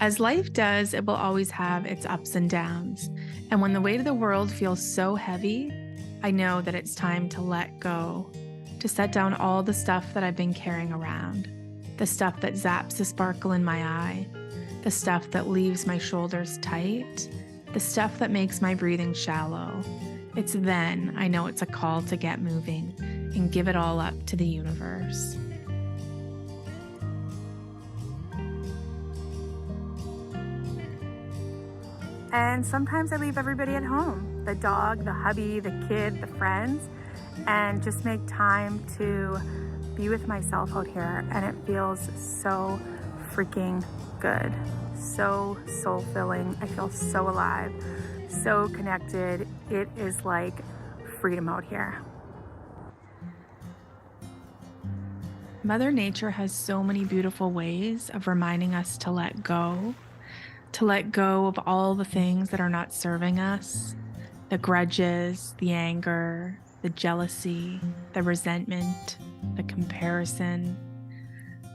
As life does, it will always have its ups and downs. And when the weight of the world feels so heavy, I know that it's time to let go, to set down all the stuff that I've been carrying around, the stuff that zaps the sparkle in my eye, the stuff that leaves my shoulders tight, the stuff that makes my breathing shallow. It's then I know it's a call to get moving and give it all up to the universe. And sometimes I leave everybody at home, the dog, the hubby, the kid, the friends, and just make time to be with myself out here. And it feels so freaking good, so soul-filling. I feel so alive, so connected. It is like freedom out here. Mother Nature has so many beautiful ways of reminding us to let go of all the things that are not serving us, the grudges, the anger, the jealousy, the resentment, the comparison.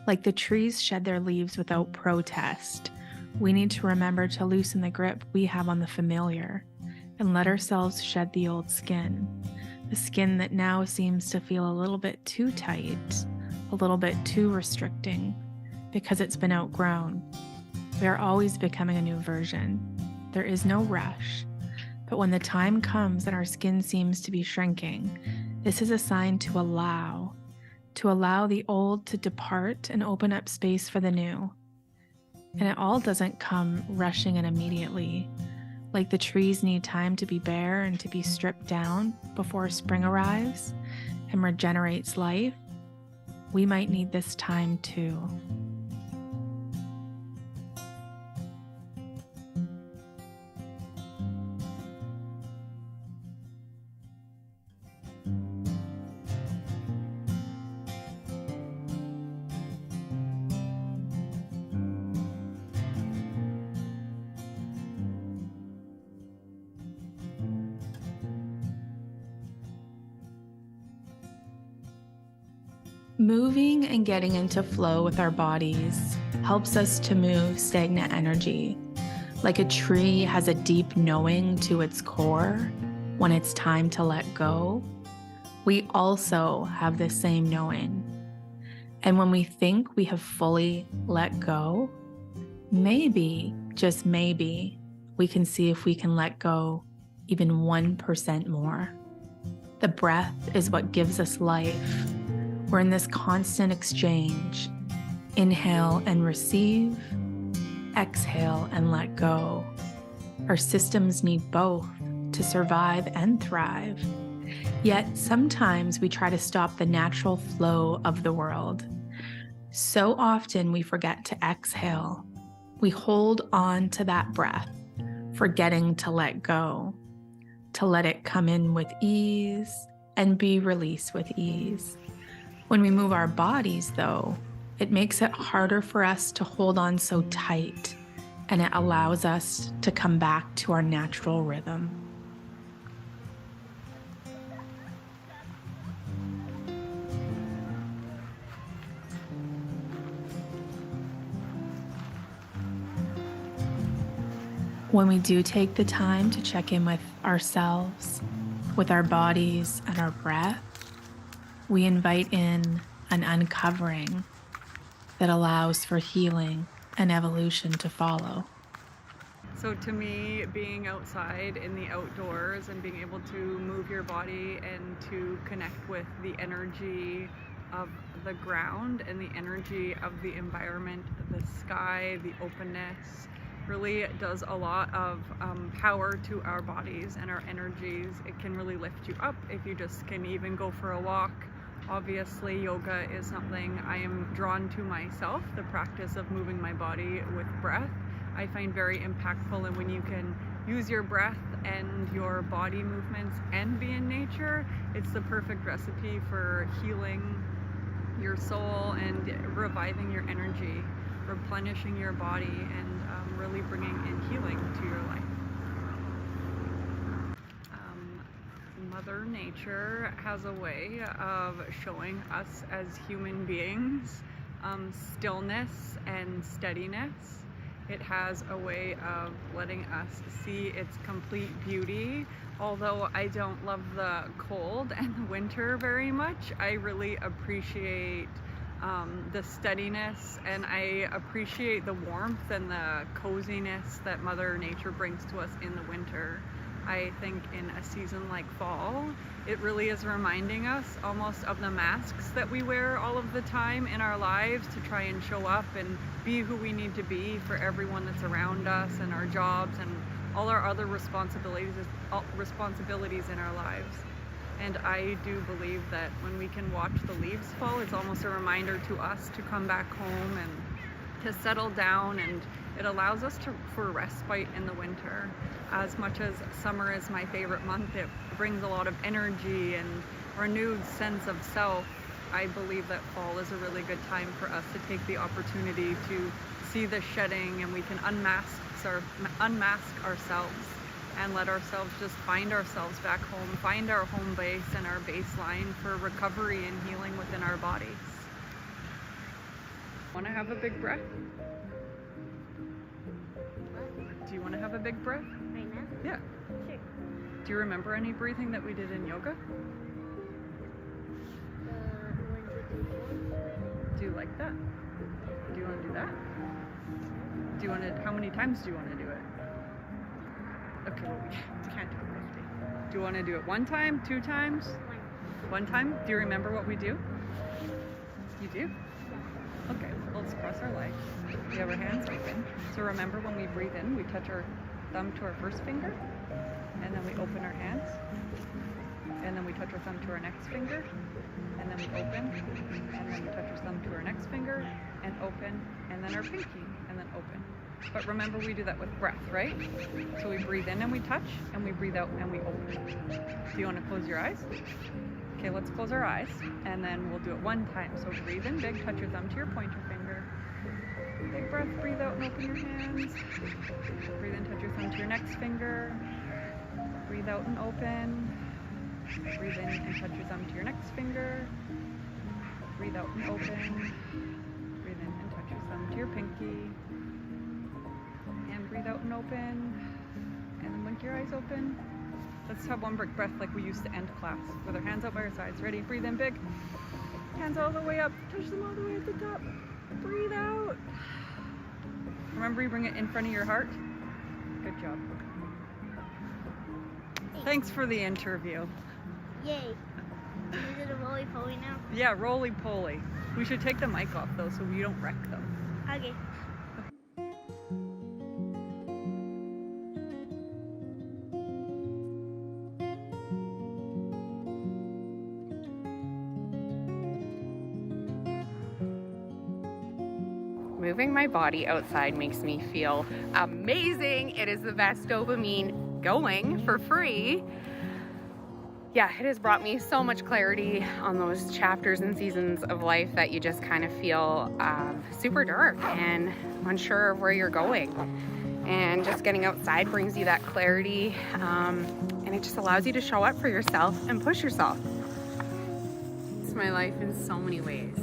Like the trees shed their leaves without protest, we need to remember to loosen the grip we have on the familiar and let ourselves shed the old skin, the skin that now seems to feel a little bit too tight, a little bit too restricting, because it's been outgrown. We are always becoming a new version. There is no rush. But when the time comes and our skin seems to be shrinking, this is a sign to allow the old to depart and open up space for the new. And it all doesn't come rushing in immediately. Like the trees need time to be bare and to be stripped down before spring arrives and regenerates life, we might need this time too. Moving and getting into flow with our bodies helps us to move stagnant energy. Like a tree has a deep knowing to its core when it's time to let go, we also have the same knowing. And when we think we have fully let go, maybe, just maybe, we can see if we can let go even 1% more. The breath is what gives us life. We're in this constant exchange. Inhale and receive, exhale and let go. Our systems need both to survive and thrive. Yet sometimes we try to stop the natural flow of the world. So often we forget to exhale. We hold on to that breath, forgetting to let go, to let it come in with ease and be released with ease. When we move our bodies, though, it makes it harder for us to hold on so tight, and it allows us to come back to our natural rhythm. When we do take the time to check in with ourselves, with our bodies and our breath, we invite in an uncovering that allows for healing and evolution to follow. So to me, being outside in the outdoors and being able to move your body and to connect with the energy of the ground and the energy of the environment, the sky, the openness, really does a lot of power to our bodies and our energies. It can really lift you up if you just can even go for a walk. Obviously, yoga is something I am drawn to myself, the practice of moving my body with breath. I find very impactful, and when you can use your breath and your body movements and be in nature, it's the perfect recipe for healing your soul and reviving your energy, replenishing your body, and really bringing in healing to your life. Mother Nature has a way of showing us as human beings stillness and steadiness. It has a way of letting us see its complete beauty. Although I don't love the cold and the winter very much, I really appreciate the steadiness, and I appreciate the warmth and the coziness that Mother Nature brings to us in the winter. I think in a season like fall, it really is reminding us almost of the masks that we wear all of the time in our lives to try and show up and be who we need to be for everyone that's around us and our jobs and all our other responsibilities in our lives. And I do believe that when we can watch the leaves fall, it's almost a reminder to us to come back home and to settle down, and it allows us for respite in the winter. As much as summer is my favorite month, it brings a lot of energy and renewed sense of self. I believe that fall is a really good time for us to take the opportunity to see the shedding, and we can unmask ourselves and let ourselves just find ourselves back home, find our home base and our baseline for recovery and healing within our bodies. Want to have a big breath? Do you want to have a big breath? Right now? Yeah. Sure. Do you remember any breathing that we did in yoga? 1, 2, 3, 4. Do you like that? Do you want to do that? Do you want to, how many times do you want to do it? Okay, well, we can't do it 50. Do you want to do it 1 time, 2 times? 1 time? Do you remember what we do? You do? Okay, well, let's cross our legs. We have our hands open. So remember, when we breathe in, we touch our thumb to our first finger, and then we open our hands, and then we touch our thumb to our next finger, and then we open, and then we touch our thumb to our next finger, and open, and then our pinky, and then open. But remember, we do that with breath, right? So we breathe in and we touch, and we breathe out and we open. Do you want to close your eyes? Okay, let's close our eyes, and then we'll do it 1 time. So breathe in big, touch your thumb to your pointer finger. Big breath, breathe out and open your hands. Breathe in, touch your thumb to your next finger. Breathe out and open. Breathe in and touch your thumb to your next finger. Breathe out and open. Breathe in and touch your thumb to your pinky. And breathe out and open. And then blink your eyes open. Let's have 1 big breath like we used to end class, with our hands out by our sides. Ready? Breathe in big. Hands all the way up. Touch them all the way at the top. Breathe out. Remember, you bring it in front of your heart. Good job. Thanks for the interview. Yay. Is it a roly-poly now? Yeah, roly-poly. We should take the mic off though, so we don't wreck them. Okay. Moving my body outside makes me feel amazing. It is the best dopamine going for free. Yeah, it has brought me so much clarity on those chapters and seasons of life that you just kind of feel super dark and unsure of where you're going. And just getting outside brings you that clarity, and it just allows you to show up for yourself and push yourself. It's my life in so many ways.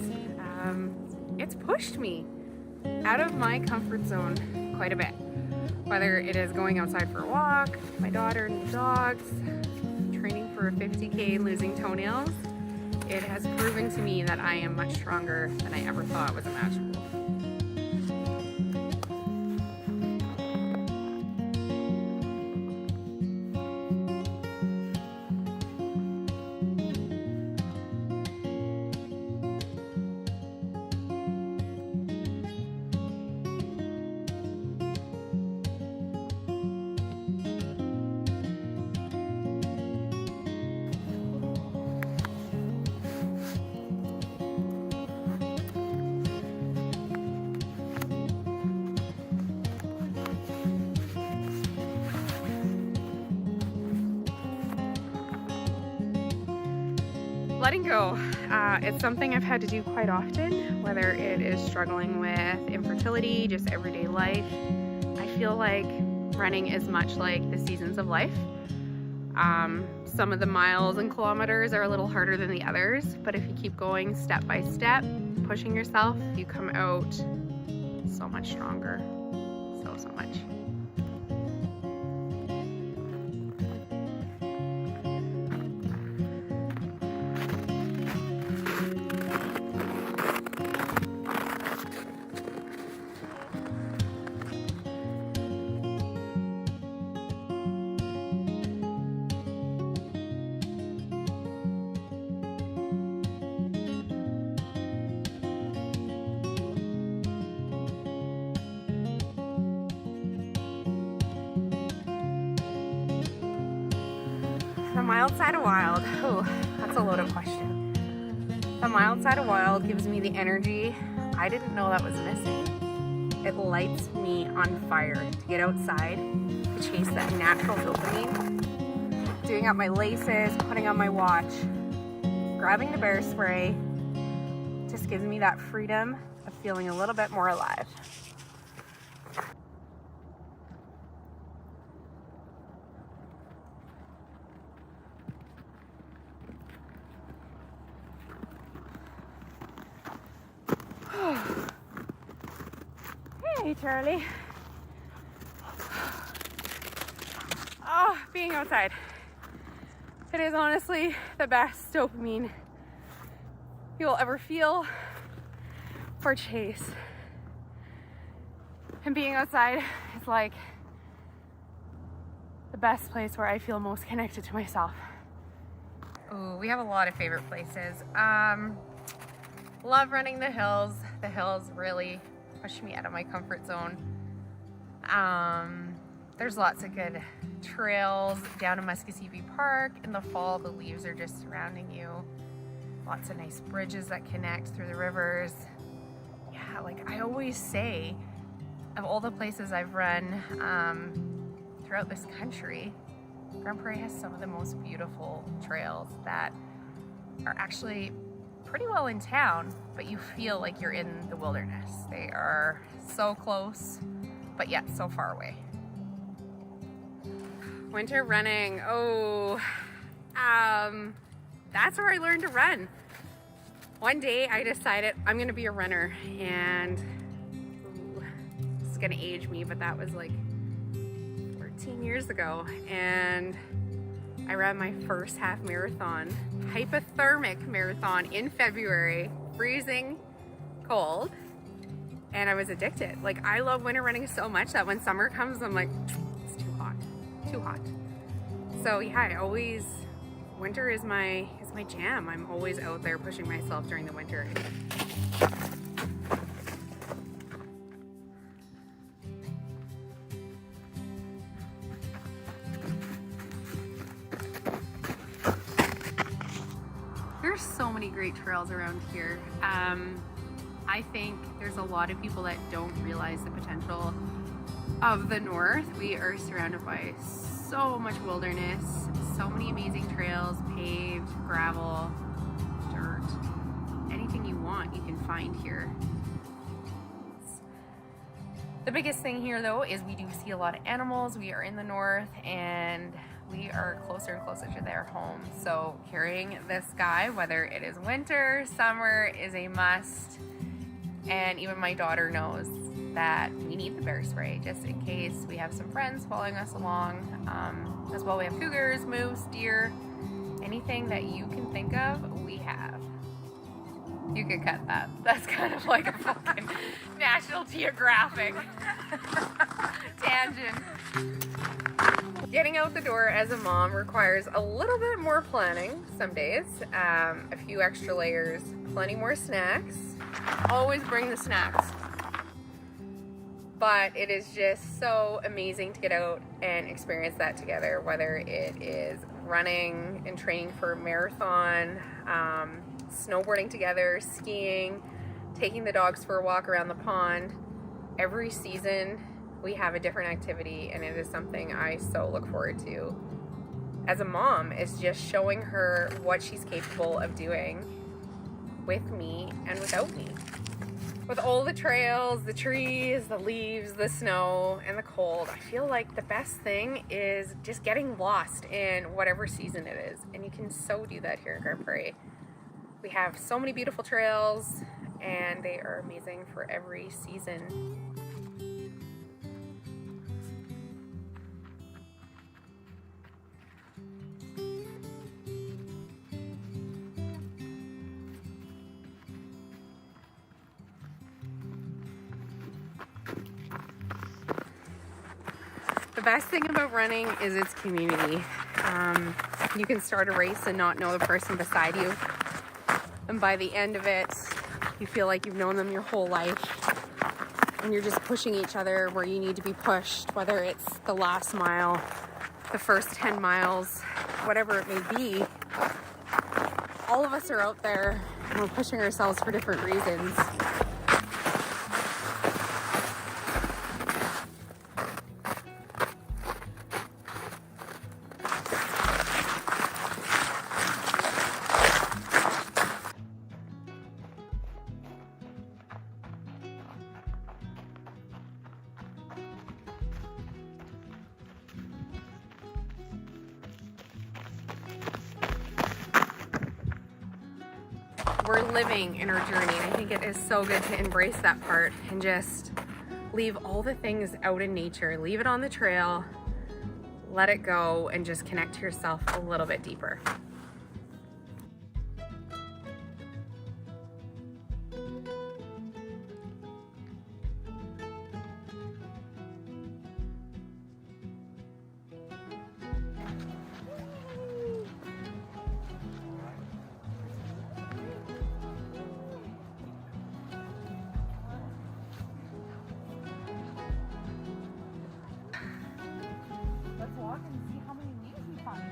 It's pushed me out of my comfort zone quite a bit. Whether it is going outside for a walk, my daughter and the dogs, training for a 50K, losing toenails, it has proven to me that I am much stronger than I ever thought was imaginable. Letting go, it's something I've had to do quite often, whether it is struggling with infertility, just everyday life. I feel like running is much like the seasons of life. Some of the miles and kilometers are a little harder than the others, but if you keep going step by step, pushing yourself, you come out so much stronger, so much. The mild side of wild, oh, that's a loaded question. The mild side of wild gives me the energy I didn't know that was missing. It lights me on fire to get outside, to chase that natural dopamine. Doing up my laces, putting on my watch, grabbing the bear spray, just gives me that freedom of feeling a little bit more alive. Hey, Charlie. Oh, being outside. It is honestly the best dopamine you'll ever feel or chase. And being outside is like the best place where I feel most connected to myself. Ooh, we have a lot of favorite places. Love running the hills. The hills really push me out of my comfort zone. There's lots of good trails down to Muskogee Park. In the fall, the leaves are just surrounding you. Lots of nice bridges that connect through the rivers. Yeah, like I always say, of all the places I've run throughout this country, Grande Prairie has some of the most beautiful trails that are actually pretty well in town, but you feel like you're in the wilderness. They are so close, but yet so far away. Winter running, that's where I learned to run. One day I decided I'm gonna be a runner, and this is gonna age me, but that was like 14 years ago, and I ran my first half marathon, hypothermic marathon in February, freezing cold, and I was addicted. Like, I love winter running so much that when summer comes, I'm like, it's too hot. So yeah, winter is my jam. I'm always out there pushing myself during the winter. There's so many great trails around here. I think there's a lot of people that don't realize the potential of the north. We are surrounded by so much wilderness, so many amazing trails, paved, gravel, dirt, anything you want you can find here. The biggest thing here though is we do see a lot of animals. We are in the north and we are closer and closer to their home. So carrying this guy, whether it is winter, summer, is a must. And even my daughter knows that we need the bear spray just in case we have some friends following us along. As well, we have cougars, moose, deer, anything that you can think of, we have. You could cut that. That's kind of like a fucking National Geographic tangent. Getting out the door as a mom requires a little bit more planning some days, a few extra layers, plenty more snacks. Always bring the snacks. But it is just so amazing to get out and experience that together, whether it is running and training for a marathon, snowboarding together, skiing, taking the dogs for a walk around the pond. Every season we have a different activity, and it is something I so look forward to. As a mom, it's just showing her what she's capable of doing with me and without me. With all the trails, the trees, the leaves, the snow, and the cold, I feel like the best thing is just getting lost in whatever season it is. And you can so do that here in Grande Prairie. We have so many beautiful trails, and they are amazing for every season. The best thing about running is its community. You can start a race and not know the person beside you. And by the end of it, you feel like you've known them your whole life. And you're just pushing each other where you need to be pushed, whether it's the last mile, the first 10 miles, whatever it may be. All of us are out there and we're pushing ourselves for different reasons. We're living in our journey, and I think it is so good to embrace that part and just leave all the things out in nature, leave it on the trail, let it go, and just connect to yourself a little bit deeper. Let's walk and see how many leaves we find.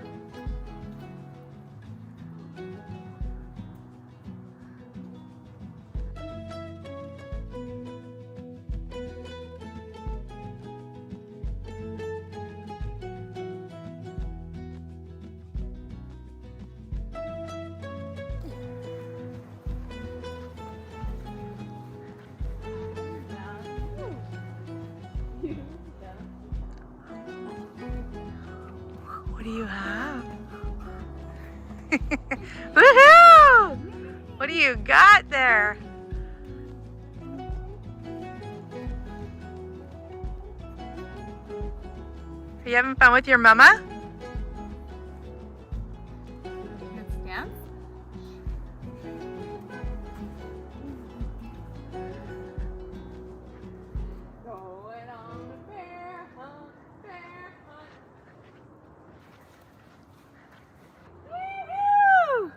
What do you have? Woohoo! What do you got there? Are you having fun with your mama? Let's dance. Going on a bear hunt, bear hunt. Woohoo!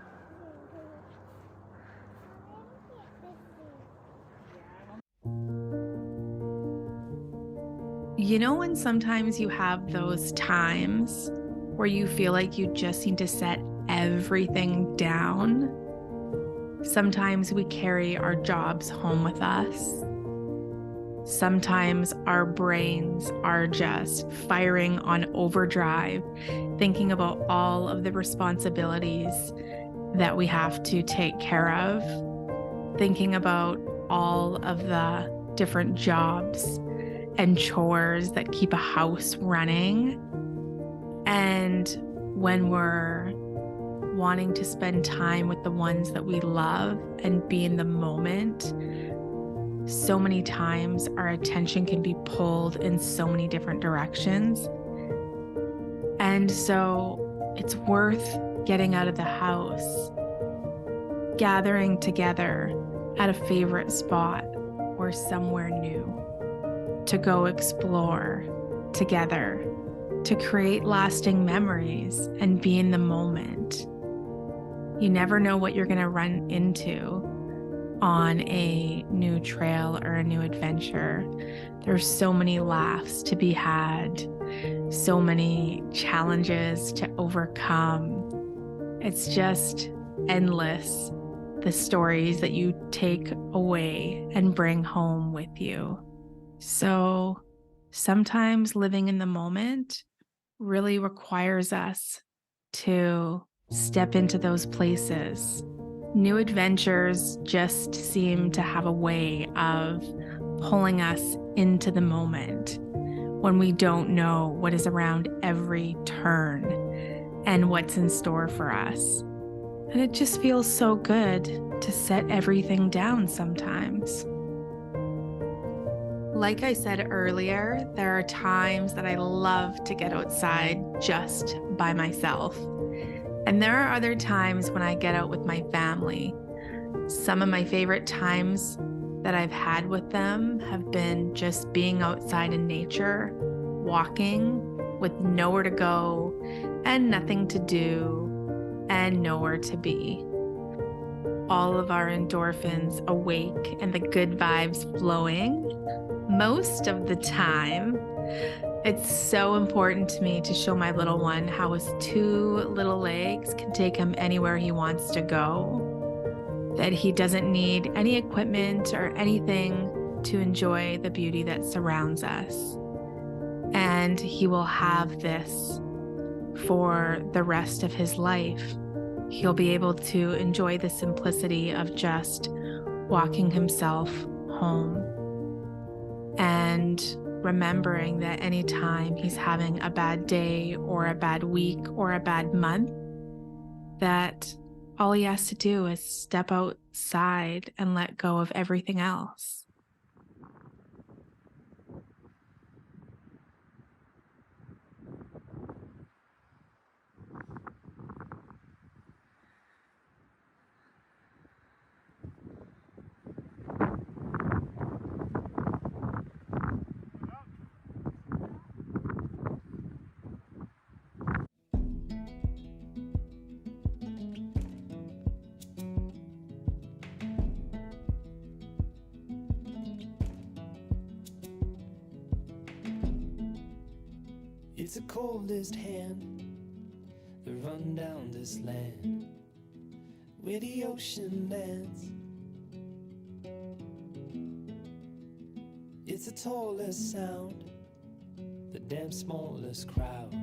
You know when sometimes you have those times where you feel like you just need to set everything down? Sometimes we carry our jobs home with us. Sometimes our brains are just firing on overdrive, thinking about all of the responsibilities that we have to take care of, thinking about all of the different jobs and chores that keep a house running. And when we're wanting to spend time with the ones that we love and be in the moment, so many times our attention can be pulled in so many different directions. And so it's worth getting out of the house, gathering together at a favorite spot or somewhere new, to go explore together, to create lasting memories and be in the moment. You never know what you're going to run into on a new trail or a new adventure. There's so many laughs to be had, so many challenges to overcome. It's just endless, the stories that you take away and bring home with you. So sometimes living in the moment really requires us to step into those places. New adventures just seem to have a way of pulling us into the moment when we don't know what is around every turn and what's in store for us. And it just feels so good to set everything down sometimes. Like I said earlier, there are times that I love to get outside just by myself. And there are other times when I get out with my family. Some of my favorite times that I've had with them have been just being outside in nature, walking with nowhere to go and nothing to do and nowhere to be. All of our endorphins awake and the good vibes flowing most of the time. It's so important to me to show my little one how his 2 little legs can take him anywhere he wants to go, that he doesn't need any equipment or anything to enjoy the beauty that surrounds us. And he will have this for the rest of his life. He'll be able to enjoy the simplicity of just walking himself home and remembering that anytime he's having a bad day or a bad week or a bad month, that all he has to do is step outside and let go of everything else. It's the coldest hand that run down this land where the ocean lands. It's the tallest sound, the damn smallest crowd,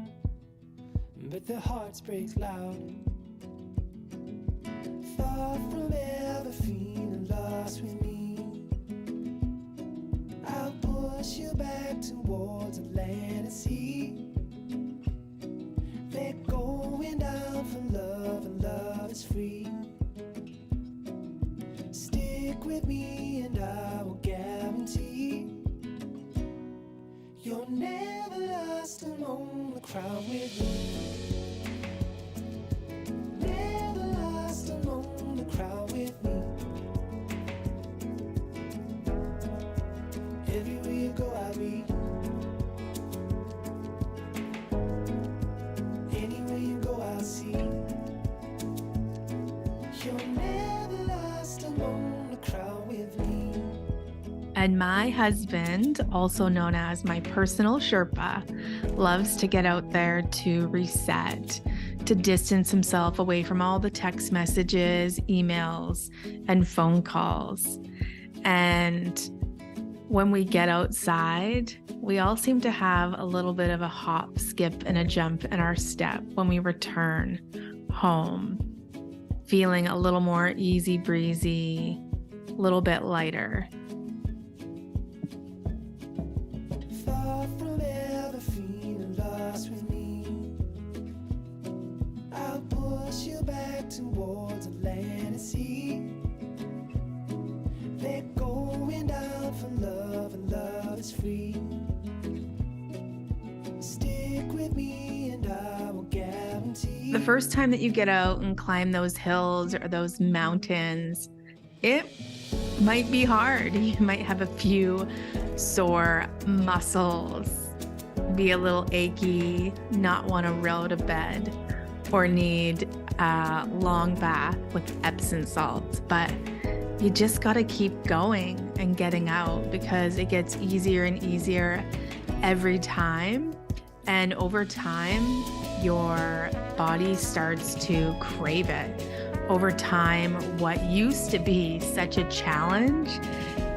but their hearts break loud. Far from ever feeling lost with me, I'll push you back towards the land and sea. They're going down for love, and love is free. Stick with me and I will guarantee you're never lost among the crowd with me. Never lost among the crowd with me. Everywhere you go I'll be. Anywhere you go I'll see. You're never lost among the crowd with me. And my husband, also known as my personal Sherpa, loves to get out there to reset, to distance himself away from all the text messages, emails, and phone calls. And when we get outside, we all seem to have a little bit of a hop, skip, and a jump in our step when we return home, feeling a little more easy breezy, a little bit lighter. Far from ever feeling lost with me, I'll push you back towards the land and sea. They're going down for love, and love is free. Stick with me and I will guarantee. The first time that you get out and climb those hills or those mountains, it might be hard. You might have a few sore muscles, be a little achy, not want to roll to bed, or need a long bath with Epsom salts. But you just got to keep going and getting out, because it gets easier and easier every time. And over time, your body starts to crave it. Over time, what used to be such a challenge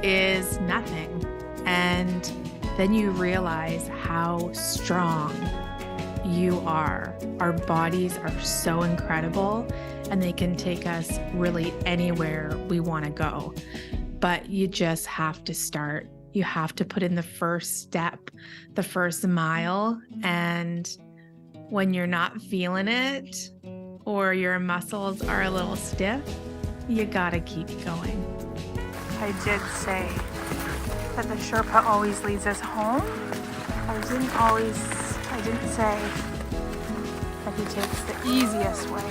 is nothing. And then you realize how strong you are. Our bodies are so incredible, and they can take us really anywhere we want to go. But you just have to start. You have to put in the first step, the first mile. And when you're not feeling it, or your muscles are a little stiff, you gotta keep going. I did say that the Sherpa always leads us home. I didn't say that he takes the easiest way.